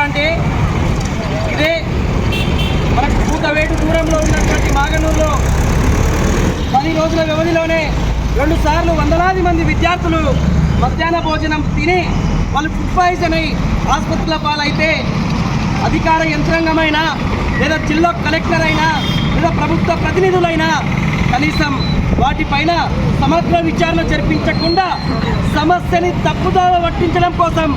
అంటే ఇదే మనకు కూతవేటు దూరంలో ఉన్నటువంటి మాగనూరులో 10 రోజుల వ్యవధిలోనే 2 సార్లు వందలాది మంది విద్యార్థులు మధ్యాహ్న భోజనం తిని వాళ్ళు ఫుడ్ పాయిజన్ అయి ఆసుపత్రుల పాలైతే అధికార యంత్రాంగమైనా లేదా జిల్లా కలెక్టర్ అయినా లేదా ప్రభుత్వ ప్రతినిధులైనా కనీసం వాటిపైన సమగ్ర విచారణ జరిపించకుండా సమస్యని తప్పుదావ పట్టించడం కోసం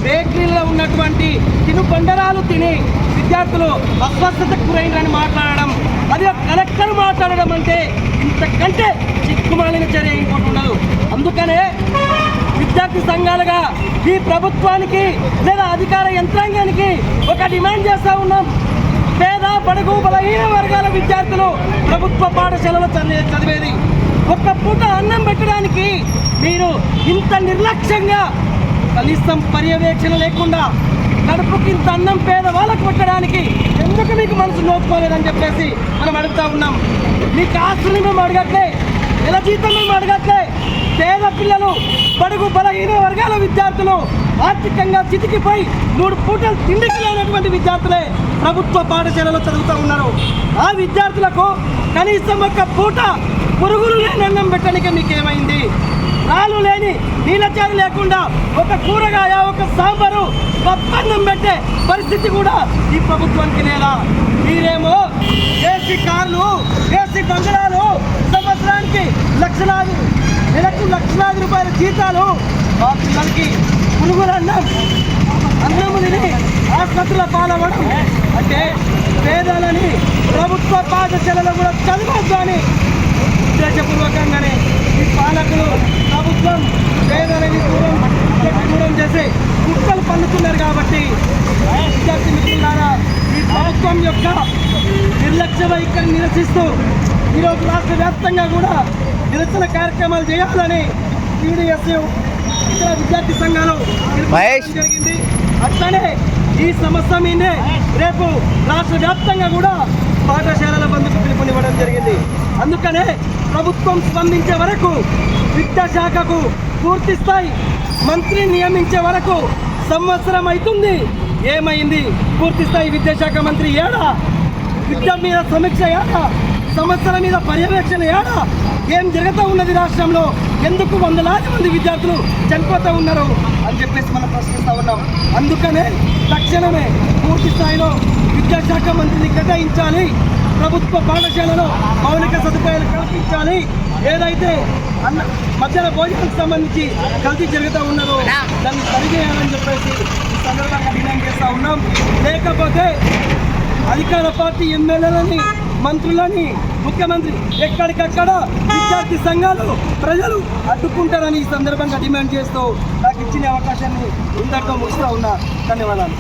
బేకరీలో ఉన్నటువంటి తినుబండరాలు తిని విద్యార్థులు అస్వస్థతకు గురైనని మాట్లాడడం, అది కలెక్టర్ మాట్లాడడం అంటే ఇంతకంటే చిక్కుమాలిన చర్య ఇంకోటి ఉండదు. అందుకనే విద్యార్థి సంఘాలుగా ఈ ప్రభుత్వానికి లేదా అధికార యంత్రాంగానికి ఒక డిమాండ్ చేస్తూ ఉన్నాం. పేద బడుగు బలహీన వర్గాల విద్యార్థులు ప్రభుత్వ పాఠశాలలో చదివేది ఒక్క పూట అన్నం పెట్టడానికి మీరు ఇంత నిర్లక్ష్యంగా కనీసం పర్యవేక్షణ లేకుండా కడుపుకి ఇంత అన్నం పేద వాళ్ళకు పెట్టడానికి ఎందుకు మీకు మనసు నోచుకోలేదని చెప్పేసి మనం అడుగుతా ఉన్నాం. మీకు ఆస్తులు మేము అడగట్లే, నెల జీతం మేము అడగట్లే. పేద పిల్లలు బడుగు బలహీన వర్గాల విద్యార్థులు ఆర్థికంగా చితికిపోయి 3 పూటలు తిండికి లేనటువంటి విద్యార్థులే ప్రభుత్వ పాఠశాలలో చదువుతూ ఉన్నారు. ఆ విద్యార్థులకు కనీసం ఒక పూట పురుగులు లేని అన్నం పెట్టడానికి మీకేమైంది? రాళ్ళు లేని నీళ్ళచారు లేకుండా ఒక కూరగాయ ఒక సాంబారు పప్పన్నం పెట్టే పరిస్థితి కూడా ఈ ప్రభుత్వానికి లేదా? మీరేమో ఏసీ కార్లు ఏసీ బంగళాలు సంవత్సరానికి నెలకు లక్షలాది రూపాయల జీతాలు మా పిల్లలకి పురుగుల అన్నము తిని ఆసుపత్రుల పాలవ్వడం అంటే పేదలని ప్రభుత్వ పాఠశాలలో కూడా చదవద్దు అని ఉద్దేశపూర్వకంగానే ఈ పాలకులు ప్రభుత్వం పేదలని దూరం చేసి కుక్కలు పన్నుతున్నారు. కాబట్టి విద్యార్థి మిత్రులారా, ఈ ప్రభుత్వం యొక్క నిర్లక్ష్య వైఖరిని నిరసిస్తూ ఈరోజు రాష్ట్ర వ్యాప్తంగా కూడా నిరసన కార్యక్రమాలు చేయాలని టీడీఎస్ ఇతర విద్యార్థి సంఘాలు జరిగింది. అట్లనే ఈ సమస్య మీదే రేపు రాష్ట్ర వ్యాప్తంగా కూడా పాఠశాలల బంద్కు పిలుపునివ్వడం జరిగింది. అందుకనే ప్రభుత్వం స్పందించే వరకు విద్యాశాఖకు పూర్తి స్థాయి మంత్రి నియమించే వరకు సంవత్సరం అవుతుంది. ఏమైంది? పూర్తి స్థాయి విద్యాశాఖ మంత్రి ఏడా? విద్య మీద సమీక్ష ఏడా? సమస్యల మీద పర్యవేక్షణ ఏడా? ఏం జరుగుతూ ఉన్నది రాష్ట్రంలో? ఎందుకు వందలాది మంది విద్యార్థులు చనిపోతూ ఉన్నారు అని చెప్పేసి మనం ప్రశ్నిస్తూ ఉన్నాం. అందుకనే తక్షణమే పూర్తి స్థాయిలో విద్యాశాఖ మంత్రిని కేటాయించాలి. ప్రభుత్వ పాఠశాలలో మౌలిక సదుపాయాలు కల్పించాలి. ఏదైతే మధ్యాహ్న భోజనానికి సంబంధించి కల్తీ జరుగుతూ ఉన్నదో దాన్ని సరిచేయాలని చెప్పేసి ఈ సందర్భంగా డిమాండ్ చేస్తూ ఉన్నాం. లేకపోతే అధికార పార్టీ ఎమ్మెల్యేలని, మంత్రులని, ముఖ్యమంత్రి ఎక్కడికక్కడ విద్యార్థి సంఘాలు ప్రజలు అడ్డుకుంటారని ఈ సందర్భంగా డిమాండ్ చేస్తూ నాకు ఇచ్చిన అవకాశాన్ని ఇంతటితో ముగిస్తూ ఉన్నా. ధన్యవాదాలు.